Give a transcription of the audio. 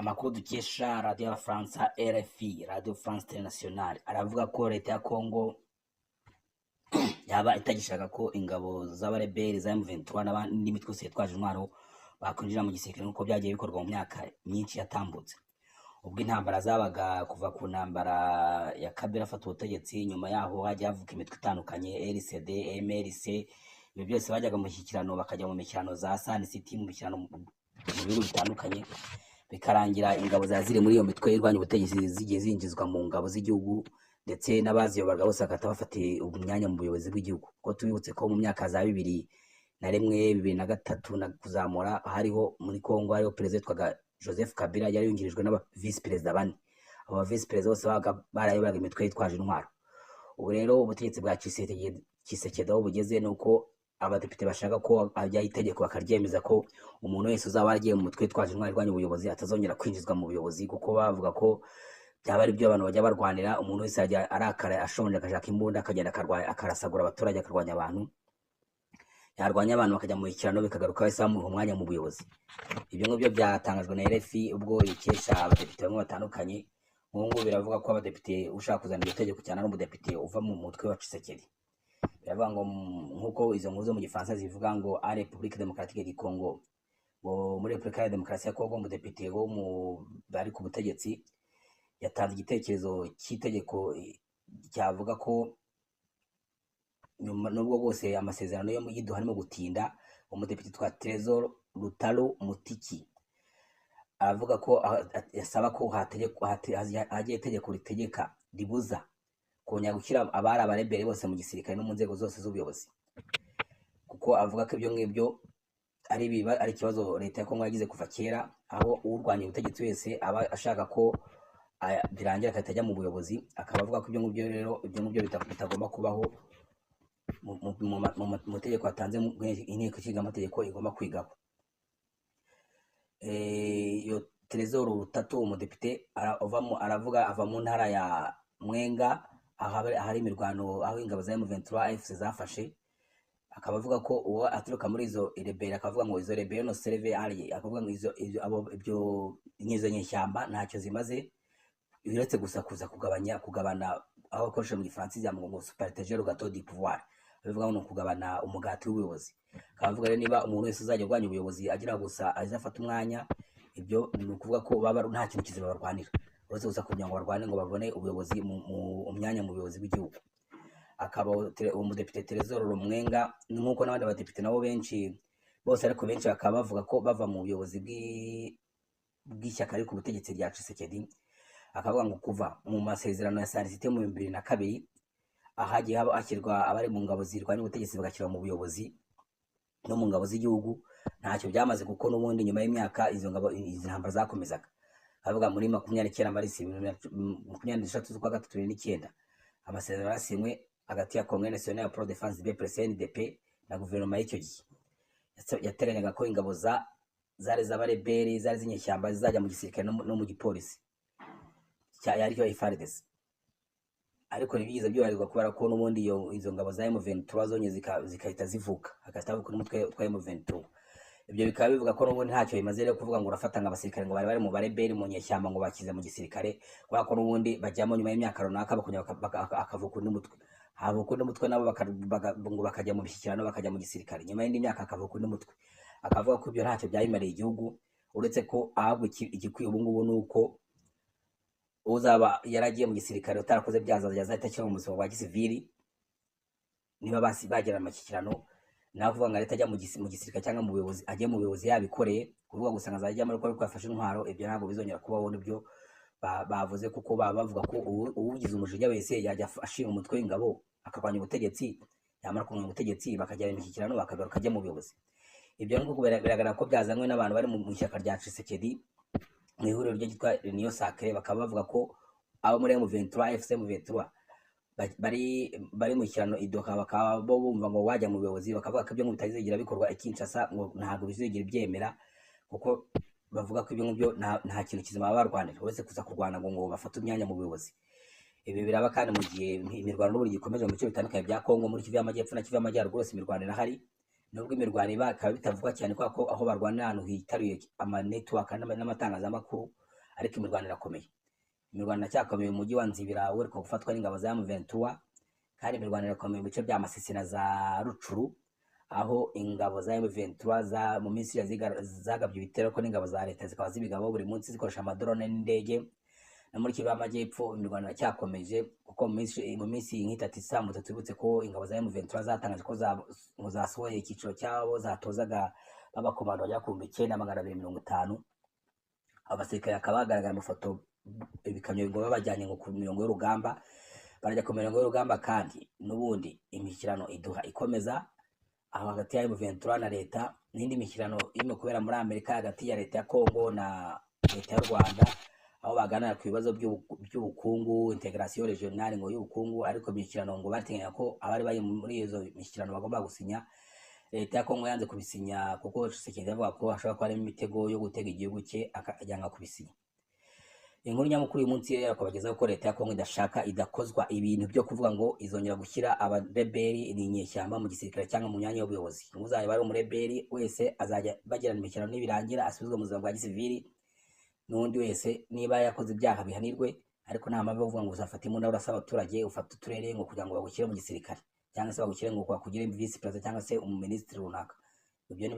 Amakuru dukesha radiyo y'Abafaransa RFI, Radio France Internationale, aravuga ko leta ya Kongo yaba itagishaka ko ingabo z'abareberi za M23 n'imitwe yose yitwaje intwaro bakwinjira mu gisirikare nk'uko byagiye bikorwa mu myaka myinshi yatambutse. Ubwo intambara zabaga kuva ku ntambara ya Kabila afata ubutegetsi, nyuma yaho hajya havuka imitwe itandukanye RCD, MLC, ibyo byose bajyaga mu mishyikirano, bakajya mu mishyikirano za Sun City, mu mishyikirano mu bihugu bitandukanye, bikarangira ingabo za ziri muri iyo mitwe irwanya ubutegetsi zigiye zinjizwa mu ngabo z'igihugu, ndetse n'abaziyoboraga bose bakata bafatiye umwanya mu buyobozi bw'igihugu. Ko tubibutse ko mu myaka za 2001, 2003 na kuzamura hariho muri Kongo hariho perezida witwaga Joseph Kabila, yari yungirijwe n'aba vice perezida bane. Aba vice perezida bose barayoboraga imitwe yitwaje intwaro. Ubu rero ubutegetsi bwa Tshisekedi aho bugeze nuko abadepite bashaka ko ajya itegeko bakaryemeza ko umuntu wese uzaba agiye mu mutwe yitwaje intwaro irwanya ubuyobozi atazongera kwinjizwa mu buyobozi, kuko bavuga ko byaba ari byo abantu bajya barwanira. Umuntu wese ajya arakara ashonje agashaka imbunda akagenda akarasagura abaturage, akarwanya abantu, yarwanya abantu bakajya mu ikirano bikagaruka wese bamuha umwanya mu buyobozi. Ibyo ngibyo byatangajwe na RFI ubwo ikesha abadepite bamwe batandukanye. Nk'ubu biravuga ko abadepite ushaka kuzana iryo tegeko cyane ari umudepite uva mu mutwe wa Tshisekedi. Biravuga ngo nk'uko izo nkuru zo mu Gifaransa zivuga ngo a République démocratique du Congo, ngo muri Repubulika ya Demokarasi ya Kongo umudepite wo mu bari ku butegetsi yatanze igitekerezo cy'itegeko cyavuga ko nubwo bwose amasezerano yo yiduha harimo gutinda, umudepite twa Trésor Lutalo Mutiki avuga ko yasaba ko hagiye itegeko ritegeka ribuza kongera gushyira abari abarebere bose mu gisirikare no mu nzego zose z'ubuyobozi, kuko avuga ko ibyo ngibyo ari ikibazo leta ya Kongo yagize kuva kera, aho urwanya ubutegetsi wese aba ashaka ko birangira akatajya mu buyobozi. Akaba avuga ko ibyo ngibyo rero bitagomba kubaho mu mategeko atanze inteko ishinga amategeko igomba kwigaho. Iyo Trésor Lutalo umudepite aravuga ava mu ntara ya Mwenga ahari imirwano, aho ingabo za M23 AFC zafashe. Akaba avuga ko uwo aturuka muri izo rebelle, akavuga ngo izo rebelle no serve ali, akavuga ngo ibyo nyizo nyeshyamba ntacyo zimaze uretse gusa kuza kugabana aho akoresha mu Gifaransa ijambo ngo superteger le gâteau du pouvoir, bivuga ngo kugabana umugati w'ubuyobozi. Akavuga rero niba umuntu wese uzajya urwanya ubuyobozi agira gusa azafata umwanya, ibyo ni ukuvuga ko baba nta kintu kizima barwanira uretse gusa kugira ngo barwane ngo babone ubuyobozi mu myanya mu buyobozi bw'igihugu. Akaba umudepite Trésor Mwenga nk'uko n'abandi badepite nabo benshi bose, ariko benshi bakaba bavuga ko bava mu buyobozi bw'ishyaka riri ku butegetsi rya Tshisekedi. Akavuga ngo kuva mu masezerano ya Sun City mu 2002 ahagiye hashyirwa abari mu ngabo zirwanya ubutegetsi bagashyirwa mu buyobozi no mu ngabo z'igihugu, ntacyo byamaze, kuko n'ubundi nyuma y'imyaka izi ntambara zakomezaga. Avuga muri 29 Marisi 23 z'ukwa gatatu 2009 amasezerano yasinywe hagati ya Congrès National pour la Défense du Peuple CNDP na guverinoma y'icyo gihe. Yateganyaga ko ingabo zari z'abareberi zari z'inyeshyamba zizajya mu gisirikare no mu gipolisi yaricyo FARDC, ariko ntibigize byubahirizwa kubera ko n'ubundi izo ngabo za M23 zonye zikahita zivuka, hagatavuka n'umutwe wa M23. Ibyo bikaba bivuga ko n'ubundi ntacyo bimaze rero kuvuga ngo urafata abasirikare ngo bari mu bareberi mu nyeshyamba ngo bakize mu gisirikare, kubera ko n'ubundi bajyamo nyuma y'imyaka runaka akavuka undi mutwe, havuka undi mutwe nabo ngo bakajya mu bishyikirano bakajya mu gisirikare, nyuma y'indi myaka akavuka undi mutwe. Akavuga ko ibyo ntacyo byayimariye igihugu, uretse ko ahubwo igikwiye ubu ngubu ni uko uzaba yaragiye mu gisirikare utarakoze byazaza azahita ashyira mu buzima bwa gisivili niba bagera amashyikirano. Naho kuvuga ngo leta ajya mu gisirikare cyangwa mu buyobozi, ajye mu buyobozi yabikoreye, kuvuga gusa azajya muri ko yafashe intwaro, ibyo ntabwo bizongera kubaho. Nibyo bavuze, kuko bavuga ko uwugize umujinya wese yajya ashinga umutwe w'ingabo akarwanya ubutegetsi, yamara kurwanya ubutegetsi bakajyana imishyikirano bakagaruka ajya mu buyobozi. Ibyo nguko biragaragara ko byazanywe n'abantu bari mu ishyaka rya Tshisekedi mu ihuriro ryo ryitwa Union Sacrée. Bakaba bavuga ko abo muri M23 FC M23 bari mu kirano idoka, bakaba bo bumva ngo wajya mu buyobozi, bakavuga ko ibyo ngo bitazigira bikorwa Kinshasa, ngo ntabwo bizigira byemera, kuko bavuga ko ibyo ngibyo nta kintu kizima barwanira uretse kuza kurwana ngo bafate imyanya mu buyobozi. Ibi biraba kandi mu gihe imirwano n'uburyo ikomeje mu bice bitandukanye bya Kongo, muri Kivu y'Amajyepfo na Kivu y'Amajyaruguru hose imirwano irahari. Nubwo imirwano iba ikaba bitavugwa cyane, kubera ko aho barwanira ahantu hitaruye ama network n'amatangazamakuru, ariko imirwano irakomeye. Imirwano iracyakomeye mu mujyi wa Nzibira wereka gufatwa n'ingabo za M23, kandi imirwano irakomeye mu bice bya Masisi na za Rucuru, aho ingabo za M23 mu minsi zagabye ibitero ko n'ingabo za leta zikaba zibigabo buri munsi zikoresha amadrone n'indege. No muri Kivu y'Amajyepfo imirwano iracyakomeje, kuko mu minsi nk'itatu isambutse tubutse ko ingabo za M23 zatangaje ko zasohoye icyiciro cyabo zatozaga b'abakomando bajya ku 9,250. Abasirikare akaba bagaragara mu foto ibikamyo ngo babajyanye ngo ku mirongo y'urugamba, barajya ku mirongo y'urugamba. Kandi n'ubundi imishyikirano iduha ikomeza aho hagati ya M23 na leta, n'indi mishyikirano irimo kubera muri Amerika hagati ya leta ya Kongo na leta y'u Rwanda, aho baganira ku bibazo by'ubukungu, integration regionale ngo y'ubukungu. Ariko mishyikirano ngo bateganya ko abari bari muri izo mishyikirano bagomba gusinya, leta ya Kongo yanze kubisinya kuko Tshisekedi avuga ko hashobora kuba harimo imitego yo gutega igihugu cye akajyanga kubisinya. Inkuru nyamukuru uyu munsi rero akabagezaho ko leta ya Kongo idakozwa ibintu byo kuvuga ngo izongera gushyira abareberi n'inyeshyamba mu gisirikare cyangwa mu myanya y'ubuyobozi. Uzajya bari umureberi wese azajya bagirana imikirano nibirangira asubizwe mu buzima bwa gisivili, n'undi wese niba yakoze ibyaha bihanirwe. Ariko nta mpamvu yo kuvuga ngo uzafata imbunda urasa abaturage, ufata uturere ngo kugira ngo bagushyire mu gisirikare, cyangwa se bagushyire ngo bakugire vice president cyangwa se umuminisitiri runaka. Ibyo ni